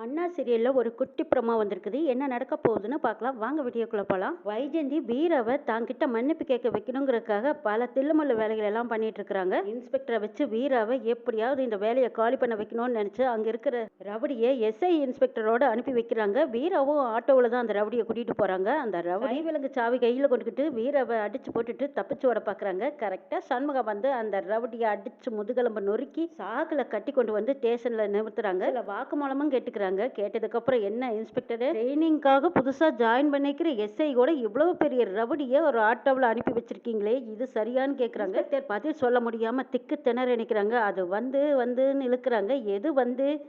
அண்ணா சீரியல்ல ஒரு குட்டி ப்ரோமோ வந்திருக்குது. என்ன நடக்க போகுதுன்னு பார்க்கலாம். வாங்க வீடியோக்குள்ள போலாம். வைஜெயந்தி வீராவை தாங்கிட்ட மன்னிப்பு கேட்க வைக்கணுங்கிறதுக்காக பல தில்லுமுல்லு வேலைகள் எல்லாம் பண்ணிட்டு இருக்காங்க. இன்ஸ்பெக்டரை வச்சு வீராவை எப்படியாவது இந்த வேலையை காலி பண்ண வைக்கணும்னு நினைச்சு அங்க இருக்கிற ரவுடியை எஸ்ஐ இன்ஸ்பெக்டரோட அனுப்பி வைக்கிறாங்க. வீராவும் ஆட்டோவில் தான் அந்த ரவுடியை கூட்டிட்டு போறாங்க. அந்த ரவுடி விலங்கு சாவி கையில கொண்டுக்கிட்டு வீராவை அடிச்சு போட்டுட்டு தப்பிச்சு ஓட பாக்குறாங்க. கரெக்டா சண்முகம் வந்து அந்த ரவுடியை அடிச்சு முதுகெலும்பு நொறுக்கி சாக்குல கட்டி கொண்டு வந்து ஸ்டேஷன்ல நிறுத்துறாங்க. வாக்குமூலமும் கேட்டுக்கிறாங்க. கேட்டதுக்கு அப்புறம் என்ன இன்ஸ்பெக்டர் ட்ரைனிங்காக புதுசா ஜாயின் பண்ணிக்கிற எஸ்ஐ கூட இவ்வளவு பெரிய ரவுடியை ஒரு ஆட்டோவில் அனுப்பி வச்சிருக்கீங்களே, இது சரியான்னு கேட்குறாங்க. இன்ஸ்பெக்டர் பதில் சொல்ல முடியாம திக்கு திணற நினைக்கிறாங்க. அது வந்துன்னு இழுக்கிறாங்க. எது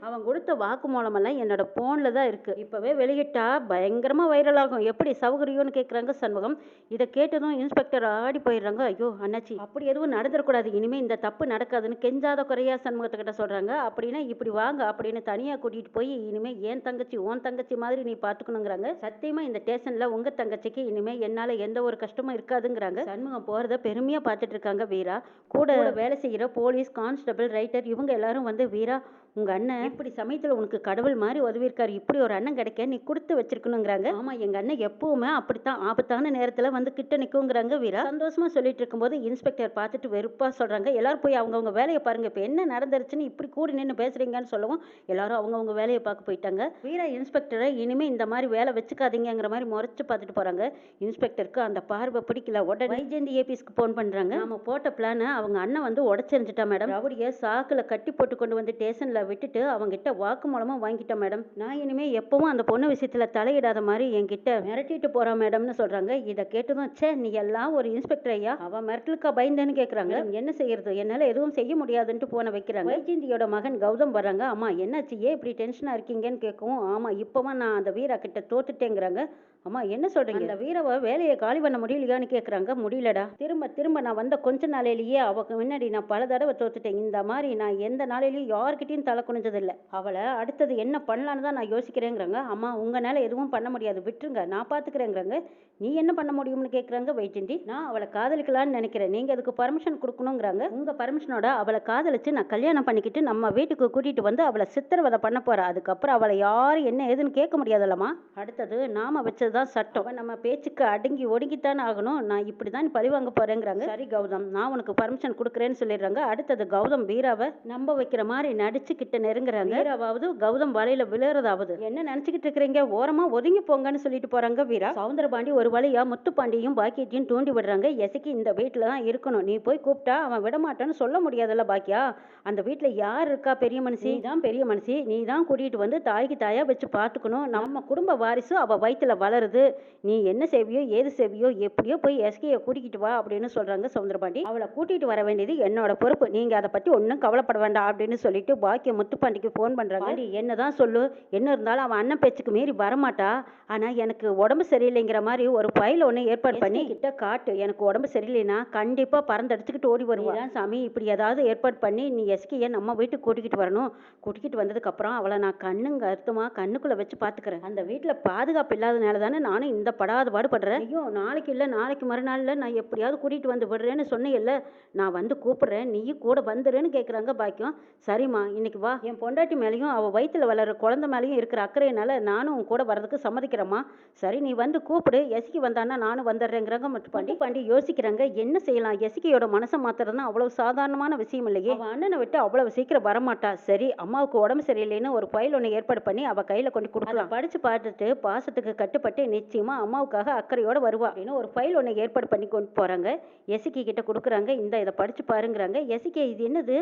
அவன் கொடுத்த வாக்குமூலமெல்லாம் என்னோட போன்ல தான் இருக்கு. இப்பவே வெளியிட்டா பயங்கரமா வைரல் ஆகும். எப்படி சௌகரியம்னு கேட்குறாங்க சண்முகம். இதை கேட்டதும் இன்ஸ்பெக்டர் ஆடி போயிடுறாங்க. ஐயோ அண்ணாச்சி, அப்படி எதுவும் நடந்துடக்கூடாது, இனிமே இந்த தப்பு நடக்காதுன்னு கெஞ்சாத குறையா சண்முகத்துக்கிட்ட சொல்றாங்க. அப்படின்னா இப்படி வாங்க அப்படின்னு தனியா கூட்டிட்டு போய் இனிமே ஏன் தங்கச்சி உன் தங்கச்சி மாதிரி நீ பாத்துக்கணுங்கிறாங்க. சத்தியமா இந்த ஸ்டேஷன்ல உங்க தங்கச்சிக்கு இனிமே என்னால எந்த ஒரு கஷ்டமும் இருக்காதுங்கிறாங்க. சண்முகம் போறத பெருமையா பார்த்துட்டு இருக்காங்க வீரா. கூட வேலை செய்யற போலீஸ் கான்ஸ்டபிள் ரைட்டர் இவங்க எல்லாரும் வந்து வீரா, உங்க அண்ணன் இப்படி சமயத்துல உனக்கு கடவுள் மாதிரி உதவியிருக்காரு, இப்படி ஒரு அண்ணன் கிடைக்க நீ கொடுத்து வச்சிருக்கணுங்கிறாங்க. ஆமா, எங்க அண்ணன் எப்பவுமே அப்படித்தான் ஆபத்தான நேரத்துல வந்து கிட்ட நிக்குங்கிறாங்க வீரா. சந்தோஷமா சொல்லிட்டு இருக்கும்போது இன்ஸ்பெக்டர் பார்த்துட்டு வெறுப்பா சொல்றாங்க, எல்லாரும் போய் அவங்கவுங்க வேலையை பாருங்க, இப்ப என்ன நடந்துருச்சுன்னு இப்படி கூடி நின்று பேசுறீங்கன்னு சொல்லவும் எல்லாரும் அவங்கவுங்க வேலையை பார்க்க போயிட்டாங்க. வீரா இன்ஸ்பெக்டரை இனிமே இந்த மாதிரி வேலை வச்சுக்காதீங்கிற மாதிரி முறைச்சு பார்த்துட்டு போறாங்க. இன்ஸ்பெக்டருக்கு அந்த பார்வை பிடிக்கல. உடனே வைஜெயந்தி ஏபிஸ்க்கு போன் பண்றாங்க. நம்ம போட்ட பிளான அவங்க அண்ணன் வந்து உடச்செறிஞ்சிட்டா மேடம். ரவுடிய சாக்குல கட்டி போட்டு கொண்டு வந்து ஸ்டேஷன்ல விட்டுட்டு அவங்கிட்ட வாக்குமூலமா வாங்கிட்டேன் மேடம். நான் இனிமே எப்பவும் அந்த பொண்ணு விஷயத்துல தலையிடாத மாதிரி என்கிட்ட மிரட்டிட்டு போறா மேடம்னு சொல்றாங்க. இதை கேட்டதும் சே, நீ எல்லாம் ஒரு இன்ஸ்பெக்டர் ஐயா, அவ மிரட்டலுக்கா பயந்தேன்னு கேக்குறாங்க. என்ன செய்யறது, என்னால எதுவும் செய்ய முடியாதுன்ட்டு போன வைக்கிறாங்க. வைஜெயந்தியோட மகன் கௌதம் வர்றாங்க. அம்மா என்னாச்சு, ஏன் இப்படி டென்ஷனா இருக்கீங்கன்னு கேட்கவும், ஆமா இப்பவா நான் அந்த வீரா கிட்ட தோத்துட்டேங்கிறாங்க. அம்மா என்ன சொல்றீங்க, அந்த வீரவை வேலையை காலி பண்ண முடியலையான்னு கேக்குறாங்க. முடியலடா, திரும்ப திரும்ப நான் வந்த கொஞ்ச நாளையிலேயே அவக்கு முன்னாடி நான் பல தடவை தோத்துட்டேன். இந்த மாதிரி நான் எந்த நாளையிலயும் யார்கிட்டயும் தலை குனிஞ்சது இல்லை. அவளை அடுத்தது என்ன பண்ணலான்னு தான் நான் யோசிக்கிறேங்கிறாங்க. அம்மா உங்களால எதுவும் பண்ண முடியாது, விட்டுருங்க, நான் பாத்துக்கிறேங்கிறாங்க. நீ என்ன பண்ண முடியும்னு கேக்குறாங்க வைஜெயந்தி. நான் அவளை காதலிக்கலான்னு நினைக்கிறேன், நீங்க அதுக்கு பர்மிஷன் கொடுக்கணுங்கிறாங்க. உங்க பர்மிஷனோட அவளை காதலிச்சு நான் கல்யாணம் பண்ணிக்கிட்டு நம்ம வீட்டுக்கு கூட்டிட்டு வந்து அவளை சித்திரவதை பண்ண போறேன். அதுக்கப்புறம் அவளை யாரும் என்ன ஏதுன்னு கேட்க முடியாதுல்லம்மா. அடுத்தது நாம வச்சதுதான் சட்டம், நம்ம பேச்சுக்கு அடங்கி ஒடுங்கித்தான் ஆகணும். நான் இப்படிதான் பழிவாங்க போறேங்கிறாங்க. சரி கௌதம், நான் உனக்கு பர்மிஷன் கொடுக்குறேன்னு சொல்லிடுறாங்க. அடுத்தது கௌதம் வீராவை நம்ப வைக்கிற மாதிரி நடிச்சு கிட்ட நெருங்குறாங்க. வீராவது கௌதம் வலையில விழுறதாவது. என்ன நினைச்சுக்கிட்டு இருக்கிறீங்க, ஓரமா ஒதுங்கி போங்கன்னு சொல்லிட்டு போறாங்க வீரா. சவுந்தரபாண்டி ஒரு வழியா முத்துப்பாண்டியும் பாக்கியத்தையும் தூண்டி விடுறாங்க. எசைக்கு இந்த வீட்டுல தான் இருக்கணும், நீ போய் கூப்பிட்டா அவன் விடமாட்டான்னு சொல்ல முடியாதுல்ல பாக்கியா. அந்த வீட்டுல யார் இருக்கா பெரிய மனுஷி, தான் பெரிய மனுஷி, நீ தான் கூட்டிட்டு வந்து தாய்க்கு தாயா வச்சு பாத்துக்கணும். நம்ம குடும்ப வாரிசு அவ வயிற்றுல வளருது, நீ என்ன செய்வியோ ஏது செய்வியோ எப்படியோ போய் எஸ்கையை கூட்டிக்கிட்டு வா அப்படின்னு சொல்றாங்க சவுந்தரபாண்டி. அவளை கூட்டிட்டு வர வேண்டியது என்னோட பொறுப்பு, நீங்க அதை பத்தி ஒன்றும் கவலைப்பட வேண்டாம் அப்படின்னு சொல்லிட்டு பாக்கிய முத்துப்பாண்டிக்கு போன் பண்றாங்க. என்னதான் சொல்லு, என்ன இருந்தாலும் அவன் அண்ணன் பேச்சுக்கு மீறி வரமாட்டா. ஆனா எனக்கு உடம்பு சரியில்லைங்கிற மாதிரி ஒரு ஃபைல் ஒன்று ஏற்பாடு பண்ணி கிட்ட காட்டு, எனக்கு உடம்பு சரியில்லைன்னா கண்டிப்பா பறந்தடிச்சுக்கிட்டு ஓடி வருவான் சாமி. இப்படி ஏதாவது ஏற்பாடு பண்ணி நீ எஸ்கையை நம்ம வீட்டுக்கு கூட்டிக்கிட்டு வரணும். கூட்டிக்கிட்டு வந்ததுக்கு அப்புறம் அவளை நான் கண்ணுங்க அர்த்தமா கண்ணுக்குள்ள வச்சு பாத்துக்கிறேன். அந்த வீட்டுல பாதுகாப்பு இல்லாதனால தானே நானும் இந்த படாத பாடுபடுறேன். ஐயோ நாளைக்கு இல்லை நாளைக்கு மறுநாள்ல நான் எப்படியாவது கூட்டிட்டு வந்து விடுறேன்னு சொன்னேன்ல, நான் வந்து கூப்பிடுறேன், நீயும் கூட வந்துடுறேன்னு கேட்குறாங்க பாக்கியம். சரிம்மா இன்னைக்கு வா, என் பொண்டாட்டி மேலேயும் அவள் வயிற்றுல வளர குழந்தை மேலேயும் இருக்கிற அக்கறையினால நானும் உன் கூட வர்றதுக்கு சம்மதிக்கிறேம்மா. சரி நீ வந்து கூப்பிடு, எசிக்கு வந்தான்னா நானும் வந்துடுறேங்கிறாங்க. முத்துப்பாண்டி யோசிக்கிறாங்க, என்ன செய்யலாம், எசிக்கையோட மனசை மாத்துறதுன்னா அவ்வளவு சாதாரணமான விஷயம் இல்லையே. அவன் அண்ணனை விட்டு அவ்வளவு சீக்கிரம் வரமாட்டா. சரி அம்மாவுக்கு உடம்பு சரியில்லைன்னு ஒரு ஃபைல் ஒன்று ஏற்பாடு பண்ணி அவ கையில கொண்டு கொடுக்கலாம், படிச்சு பார்த்துட்டு பாசத்துக்கு கட்டுப்பட்டு நிச்சயமா அம்மாவுக்காக அக்கறையோட வருவா அப்படின்னு ஒரு ஃபைல் ஒன்று ஏற்பாடு பண்ணி கொண்டு போறாங்க. எசிக்கி கிட்ட கொடுக்குறாங்க. இதை படிச்சு பாருங்கிறாங்க. எசிக்கி இது என்னது,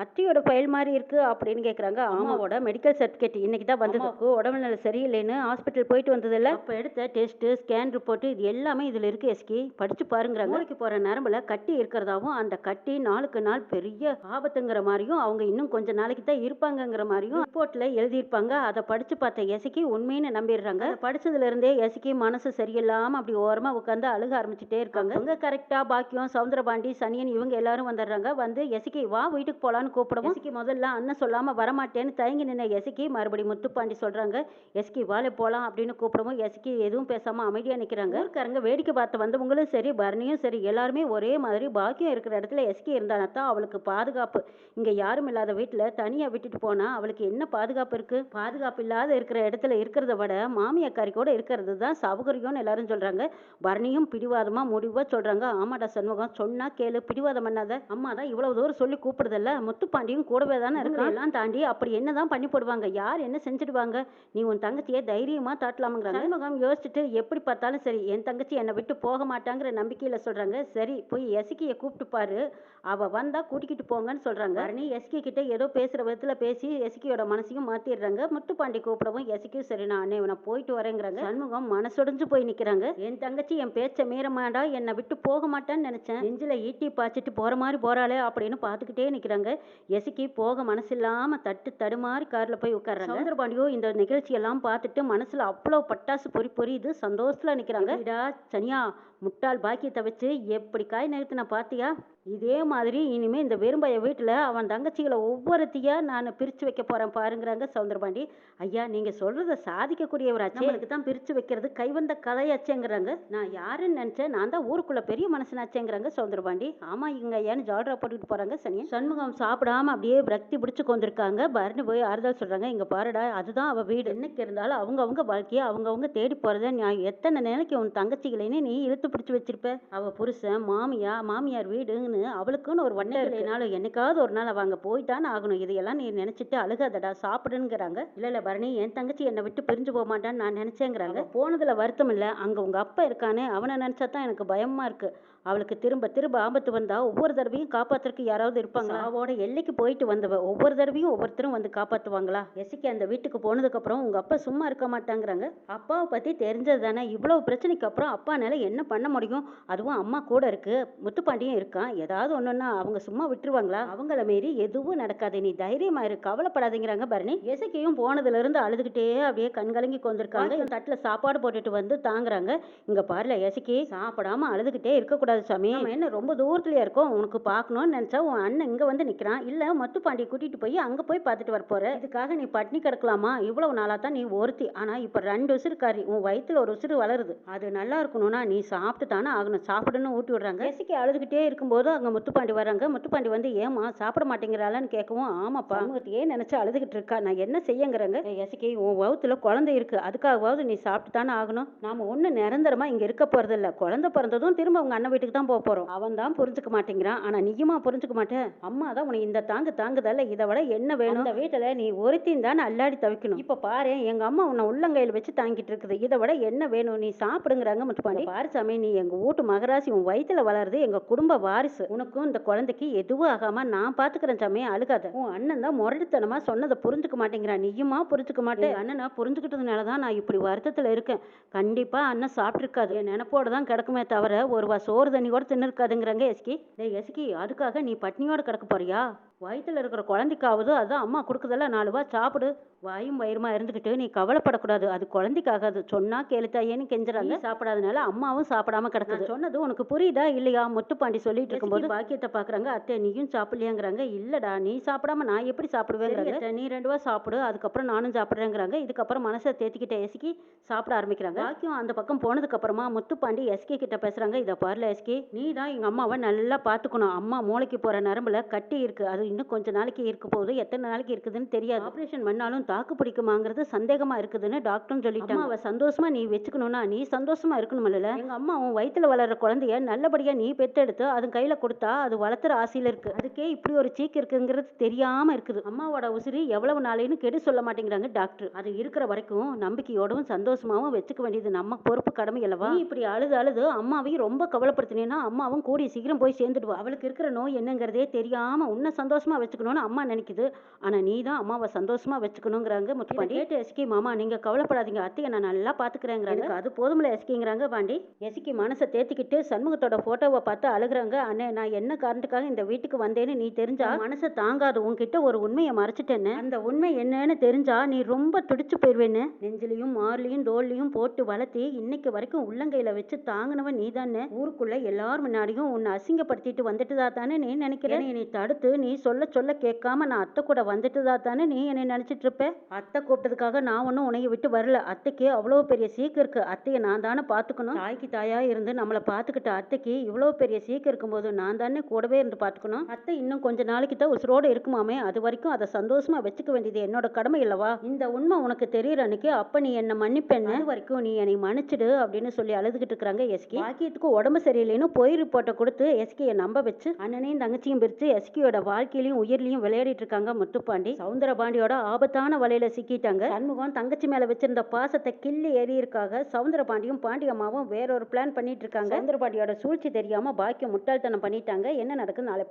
அத்தையோட ஃபைல் மாதிரி இருக்கு அப்படின்னு கேட்குறாங்க. அம்மாவோட மெடிக்கல் சர்டிஃபிகேட் இன்னைக்கு தான் வந்தது, உடம்புநிலை சரியில்லைன்னு ஹாஸ்பிட்டல் போயிட்டு வந்தது இல்லை, அப்போ எடுத்த டெஸ்ட் ஸ்கேன் ரிப்போர்ட் இது எல்லாமே இதில் இருக்கு. எஸ்கி படிச்சு பாருங்கிறாங்க. மூளைக்கு போகிற நரம்புல கட்டி இருக்கிறதாவும் அந்த கட்டி நாளுக்கு நாள் பெரிய ஆபத்துங்கிற மாதிரியும் அவங்க இன்னும் கொஞ்ச நாளைக்கு தான் இருப்பாங்கங்கிற மாதிரியும் ரிப்போர்ட்ல எழுதியிருப்பாங்க. அதை படிச்சு பார்த்த எஸ்கி உண்மைன்னு நம்பிடுறாங்க. படிச்சதுல இருந்தே எஸ்கி மனசு சரியில்லாம அப்படி ஓரமா உட்காந்து அழுக ஆரம்பிச்சுட்டே இருக்காங்க. அவங்க கரெக்டா பாக்கியம் சவுந்தரபாண்டி சனியன் இவங்க எல்லாரும் வந்துடுறாங்க. வந்து எஸ்கி வா வீட்டுக்கு போலாம் வான்னு கூப்பிடுவோம். எஸ்கி முதல்ல அண்ணன் சொல்லாம வரமாட்டேன்னு தயங்கி நின்ன எஸ்கி மறுபடி முத்துப்பாண்டி சொல்றாங்க, எஸ்கி வாழை போலாம் அப்படின்னு கூப்பிடுவோம். எஸ்கி எதுவும் பேசாம அமைதியா நிக்கிறாங்க. ஊர்க்காரங்க வேடிக்கை பார்த்து வந்தவங்களும் சரி, பரணியும் சரி, எல்லாருமே ஒரே மாதிரி பாக்கியம் இருக்கிற இடத்துல எஸ்கி இருந்தானா தான் அவளுக்கு பாதுகாப்பு. இங்க யாரும் இல்லாத வீட்டுல தனியா விட்டுட்டு போனா அவளுக்கு என்ன பாதுகாப்பு இருக்கு? பாதுகாப்பு இல்லாத இருக்கிற இடத்துல இருக்கிறத விட மாமியாக்காரி கூட இருக்கிறது தான் சௌகரியம்னு எல்லாரும் சொல்றாங்க. பரணியும் பிடிவாதமா முடிவா சொல்றாங்க, ஆமாடா சண்முகம், சொன்னா கேளு, பிடிவாதம் பண்ணாத. அம்மா தான் இவ்வளவு தூரம் சொல்லி கூப்பிடுதல்ல, முத்துப்பாண்டியும் கூடவே தானே இருக்கு. எல்லாம் தாண்டி அப்படி என்னதான் பண்ணி போடுவாங்க? யார் என்ன செஞ்சிடுவாங்க? நீ உன் தங்கச்சியை தைரியமா தாட்டலாமுங்கிறாங்க. சண்முகம் யோசிச்சுட்டு, எப்படி பார்த்தாலும் சரி என் தங்கச்சி என்னை விட்டு போக மாட்டாங்கிற நம்பிக்கையில சொல்றாங்க. சரி போய் எஸ்கியை கூப்பிட்டு பாரு, அவ வந்தா கூட்டிக்கிட்டு போங்கன்னு சொல்றாங்க. பரணி எஸ்கி கிட்ட ஏதோ பேசுற விதத்துல பேசி எஸ்கியோட மனசையும் மாத்திடுறாங்க. முத்துப்பாண்டி கூப்பிடவும் எஸ்கியும் சரி நான் அண்ணே நான் போயிட்டு வரேங்கிறாங்க. சண்முகம் மனசொடைஞ்சு போய் நிக்கிறாங்க. என் தங்கச்சி என் பேச்ச மீறமாடா, என்னை விட்டு போக மாட்டான்னு நினைச்சேன், நெஞ்சில ஈட்டி பாய்ச்சிட்டு போற மாதிரி போறாளே அப்படின்னு பாத்துக்கிட்டே நிக்கிறாங்க. எஸ்கி போக மனசு இல்லாம தடுமாறி கார்ல போய் உட்கார்றாங்க. சௌந்தரபாண்டியும் இந்த நிகழ்ச்சி எல்லாம் பார்த்துட்டு மனசுல அவ்வளவு பட்டாசு பொரியுது, சந்தோஷத்துல நிக்கிறாங்க. சனியா முட்டாள் பாக்கியத்தை வச்சு எப்படி காய் நகர்த்தின பாத்தியா? இதே மாதிரி இனிமே இந்த வெறும்பைய வீட்டுல அவன் தங்கச்சிகளை ஒவ்வொருத்தையா நான் பிரிச்சு வைக்க போறேன் பாருங்கிறாங்க சௌந்தரபாண்டி. ஐயா நீங்க சொல்றத சாதிக்கக்கூடியவராச்சு, நம்மளுக்கு தான் பிரிச்சு வைக்கிறது கைவந்த கதையாச்சேங்கிறாங்க. நான் யாருன்னு நினைச்சேன், நான் தான் ஊருக்குள்ள பெரிய மனுஷனாச்சேங்கிறாங்க சௌந்தரபாண்டி. ஆமா இங்க ஏன்னு ஜால்ரா போட்டுக்கிட்டு போறாங்க சனியா. சண்முகம் சாப்பிடாம அப்படியே விரக்தி பிடிச்சு கொண்டிருக்காங்க. பரணி போய் ஆறுதல் சொல்றாங்க, இங்க பாருடா அதுதான் அவ வீடு, என்னைக்கு இருந்தாலும் அவங்க வாழ்க்கையை அவங்க தேடி போறத நான் எத்தனை நிலைக்கு உன் தங்கச்சிகளைன்னு நீ இழுத்து பிடிச்சு வச்சிருப்ப. அவ புருஷன் மாமியார் வீடுன்னு அவளுக்குன்னு ஒரு வட்டம் இல்லைனாலும் என்னைக்காவது ஒரு நாள் அவங்க போய்தானே ஆகணும். இதையெல்லாம் நீ நினைச்சிட்டு அழுகாதடா, சாப்பிடுங்கிறாங்க. இல்ல பரணி என் தங்கச்சி என்னை விட்டு பிரிஞ்சு போக மாட்டான்னு நான் நினைச்சேங்கிறாங்க. போனதுல வருத்தம் இல்ல, அங்க உங்க அப்பா இருக்கானே அவனை நினைச்சாதான் எனக்கு பயமா இருக்கு. அவளுக்கு திரும்ப ஆபத்து வந்தா ஒவ்வொரு தடவையும் காப்பாத்துறதுக்கு யாராவது இருப்பாங்களா? அவளோட எல்லைக்கு போயிட்டு வந்தவ ஒவ்வொரு தடவையும் ஒவ்வொருத்தரும் வந்து காப்பாத்துவாங்களா? எஸ்கி அந்த வீட்டுக்கு போனதுக்கு அப்புறம் உங்க அப்பா சும்மா இருக்க மாட்டாங்கிறாங்க. அப்பாவை பத்தி தெரிஞ்சது தானே, இவ்வளவு பிரச்சனைக்கு அப்புறம் அப்பானால என்ன பண்ண முடியும்? அதுவும் அம்மா கூட இருக்கு, முத்துப்பாண்டியும் இருக்கான், ஏதாவது ஒண்ணுன்னா அவங்க சும்மா விட்டுருவாங்களா? அவங்கள மீறி எதுவும் நடக்காது, நீ தைரியமா இரு, கவலைப்படாதீங்கிறாங்க பரணி. எசக்கியும் போனதுல இருந்து அழுதுகிட்டே அப்படியே கண்கலங்கி கொண்டிருக்காங்க. தட்டுல சாப்பாடு போட்டுட்டு வந்து தாங்குறாங்க. இங்க பாருல எசக்கி, சாப்பிடாம அழுதுகிட்டே இருக்கக்கூடாது சாமி, நம்ம என்ன ரொம்ப தூரத்துலயே இருக்கோம், உனக்கு பார்க்கணும்னு நினைச்சா உன் அண்ணன் இங்க வந்து நிக்கிறான், இல்ல முத்துப்பாண்டி கூட்டிட்டு போய் அங்க போய் பார்த்துட்டு வர போற, இதுக்காக நீ பட்னி கிடக்கலாமா? இவ்வளவு நாளா தான் நீ ஒருத்தி, ஆனா இப்ப 2 உசுறுக்காரி, உன் வயித்துல ஒரு உசுறு வளருது, அது நல்லா இருக்கணும்னா நீ சாப்பிட்டு தானே ஆகணும், சாப்பிடுன்னு ஊட்டி விடுறாங்க. எசக்கி அழுதுகிட்டே இருக்கும்போது அங்க முத்துப்பாண்டி வர்றாங்க. முத்துப்பாண்டி வந்து ஏமா சாப்பிட மாட்டேங்கிறாளான்னு கேட்கவும், ஆமாப்பா சமூகத்தையே நினைச்சு அழுதுகிட்டு இருக்கா, நான் என்ன செய்யங்கிறாங்க. எசக்கி உன் வகுத்துல குழந்தை இருக்கு, அதுக்காகவாவது நீ சாப்பிட்டு தானே ஆகணும், நாம ஒண்ணு நிரந்தரமா இங்க இருக்க போறது இல்ல, குழந்தை பிறந்ததும் திரும்ப அவங்க அண்ணன் வீட்டுக்கு தான் போக போறோம். அவன் தான் புரிஞ்சுக்க மாட்டேங்கிறான், ஆனா நீயுமா புரிஞ்சுக்க மாட்டேன். அம்மா தான் உனக்கு இந்த தாங்குதல்ல, இதை விட என்ன வேணும்? இந்த வீட்டுல நீ ஒருத்தின் தான் அல்லாடி தவிக்கணும். இப்ப பாரு எங்க அம்மா உன்னை உள்ளங்கையில் வச்சு தாங்கிட்டு இருக்குது, இதை விட என்ன வேணும்? நீ சாப்பிடுங்கிறாங்க முத்துப்பாண்டி. பாரு சாமி, நீ எங்க வீட்டு மகராசி, உன் வயித்துல வளருது, எங்க குடும்ப வாரிசு, உனக்கும் இந்த குழந்தைக்கு எதுவும் ஆகாம நான் பாத்துக்கிறேன் சாமி, அழுகாத. உன் அண்ணன் தான் முரட்டுத்தனமா சொன்னதை புரிஞ்சுக்க மாட்டேங்கிறான், நீயுமா புரிஞ்சுக்க மாட்டேன். அண்ணனா புரிஞ்சுக்கிட்டதுனாலதான் நான் இப்படி வருத்தத்துல இருக்கேன். கண்டிப்பா அண்ணன் சாப்பிட்டு இருக்காது, என் நினைப்போட தான் கிடக்குமே தவிர ஒரு சோறு தண்ணி கூட தின்னு இருக்காதுங்கிறாங்க எஸ்கி. எஸ்கி அதுக்காக நீ பட்னியோட கிடக்க போறியா? வயிற்றுல இருக்கிற குழந்தைக்காவது அதான் அம்மா கொடுக்குதல்ல, 4 ரூபா சாப்பிடு. வாயும் வயிறுமா இருந்துக்கிட்டு நீ கவலைப்படக்கூடாது, அது குழந்தைக்காகாது, சொன்னா கேளுத்தாயேன்னு கெஞ்சுறாங்க. சாப்பிடாதனால அம்மாவும் சாப்பிடாம கிடக்குது. சொன்னது உனக்கு புரியுதா இல்லையா? முத்துப்பாண்டி சொல்லிட்டு இருக்கும்போது பாக்கியத்தை பாக்குறாங்க. அத்தை நீயும் சாப்பிடலையாங்கிறாங்க. இல்லடா நீ சாப்பிடாம நான் எப்படி சாப்பிடுவேங்கிறாங்க. நீ 2 ரூபா சாப்பிடு, அதுக்கப்புறம் நானும் சாப்பிடுறேங்கிறாங்க. இதுக்கப்புறம் மனசை தேத்திக்கிட்ட எஸ்கி சாப்பிட ஆரம்பிக்கிறாங்க. பாக்கியம் அந்த பக்கம் போனதுக்கு அப்புறமா முத்துப்பாண்டி எஸ்கி கிட்ட பேசுறாங்க. இதை பாருல எஸ்கி, நீ தான் எங்க அம்மாவை நல்லா பாத்துக்கணும், அம்மா மூளைக்கு போற நரம்புல கட்டி இருக்கு, அது இன்னும் கொஞ்ச நாளைக்கு இருக்க போகுது, எத்தனை நாளைக்கு இருக்குதுன்னு தெரியாது, ஆபரேஷன் பண்ணாலும் தாக்கு பிடிக்குமாங்கிறது சந்தேகமா இருக்குதுன்னு டாக்டரும் சொல்லிட்டாங்க. அம்மாவை சந்தோஷமா நீ வச்சுக்கணும்னா நீ சந்தோஷமா இருக்கணும்ல. எங்க அம்மா உன் வயித்துல வளர்ற குழந்தைய நல்லபடியா நீ பெத்தெடுத்து அது கையில கொடுத்தா அது வளர்த்துற ஆசையில இருக்கு, அதுக்கே இப்படி ஒரு சீக்கு இருக்குங்கிறது தெரியாம இருக்குது. அம்மாவோட உசிரி எவ்வளவு நாளைன்னு கெடு சொல்ல மாட்டேங்கிறாங்க டாக்டர். அது இருக்கிற வரைக்கும் நம்பிக்கையோடவும் சந்தோஷமாவும் வச்சுக்க வேண்டியது நம்ம பொறுப்பு, கடமை அல்லவா? நீ இப்படி அழுது அம்மாவையும் ரொம்ப கவலைப்படுத்தினேன்னா அம்மாவும் கூடிய சீக்கிரம் போய் சேர்ந்துடுவா. அவளுக்கு இருக்கிற நோய் என்னங்கிறதே தெரியாம உன்னை சந்தோஷமா வச்சுக்கணும்னு அம்மா நினைக்குது, ஆனா நீ தான் அம்மாவை சந்தோஷமா வச்சுக்கணுங்கிறாங்க முத்துப்பாண்டி. கேட்டு எஸ்கி, மாமா நீங்க கவலைப்படாதீங்க, அத்தையை நான் நல்லா பாத்துக்கிறேங்கிறாங்க. அது போதும்ல எஸ்கிங்கிறாங்க பாண்டி. எஸ்கி மனசை தேத்திக்கிட்டு சண்முகத்தோட போட்டோவை பார்த்து அழுகுறாங்க. அண்ணே நான் என்ன காரணத்துக்காக இந்த வீட்டுக்கு வந்தேன்னு நீ தெரிஞ்சா மனசை தாங்காது, உன்கிட்ட ஒரு உண்மையை மறைச்சிட்டேன்னு, அந்த உண்மை என்னன்னு தெரிஞ்சா நீ ரொம்ப துடிச்சு போயிருவேன்னு, நெஞ்சிலையும் மார்லையும் தோல்லையும் போட்டு வளர்த்தி இன்னைக்கு வரைக்கும் உள்ளங்கையில வச்சு தாங்கினவன் நீ தானே. ஊருக்குள்ள எல்லாரும் முன்னாடியும் உன்னை அசிங்கப்படுத்திட்டு வந்துட்டுதா தானே நீ நினைக்கிறேன். நீ தடுத்து நீ சொல்ல சொல்ல கேட்காம நான் அத்தை கூட வந்துட்டுதா தானே நீ என்னை நினைச்சிட்டு இருப்ப. அத்தை கூப்பிட்டதுக்காக நான் ஒன்றும் உன்னைய விட்டு வரல. அத்தைக்கு அவ்வளோ பெரிய சீக்கு இருக்கு. அத்தையை நான் தானே பார்த்துக்கணும். தாய்க்கு தாயா இருந்து நம்மளை பார்த்துக்கிட்ட அத்தைக்கு இவ்வளோ பெரிய சீக்கு இருக்கும்போது நான் தானே கூடவே இருந்து பார்த்துக்கணும். அத்தை இன்னும் கொஞ்ச நாளைக்கு தான் உசுரோட இருக்குமாமே, அது வரைக்கும் அதை சந்தோஷமா வச்சுக்க வேண்டியது என்னோட கடமை இல்லவா. இந்த உண்மை உனக்கு தெரியற அன்னைக்கு அப்ப நீ என்ன மன்னிப்பேன்னு, அது வரைக்கும் நீ என்னை மன்னிச்சிடு அப்படின்னு சொல்லி அழுதுகிட்டு இருக்காங்க எஸ்கி. பாக்கியத்துக்கு உடம்பு சரியில்லைன்னு பொய் ரிப்போர்ட்டை கொடுத்து எஸ்கியை நம்ப வச்சு அண்ணனையும் தங்கச்சியும் பிரிச்சு எஸ்கியோட வாழ்க்கையிலையும் உயிர்லையும் விளையாடிட்டு இருக்காங்க முத்துப்பாண்டி. சவுந்தரபாண்டியோட ஆபத்தான வலையில சிக்கிட்டாங்க. சண்முகம் தங்கச்சி மேல வச்சிருந்த பாசத்தை கிள்ளி ஏறியிருக்காக சவுந்தரபாண்டியும் பாண்டியம்மாவும் வேறொரு பிளான் பண்ணிட்டு இருக்காங்க. சவுந்தரபாண்டியோட சூழ்ச்சி தெரியாம பாக்கியம் முட்டாள்தனம் பண்ணிட்டாங்க. என்ன நடக்குன்னு நாளை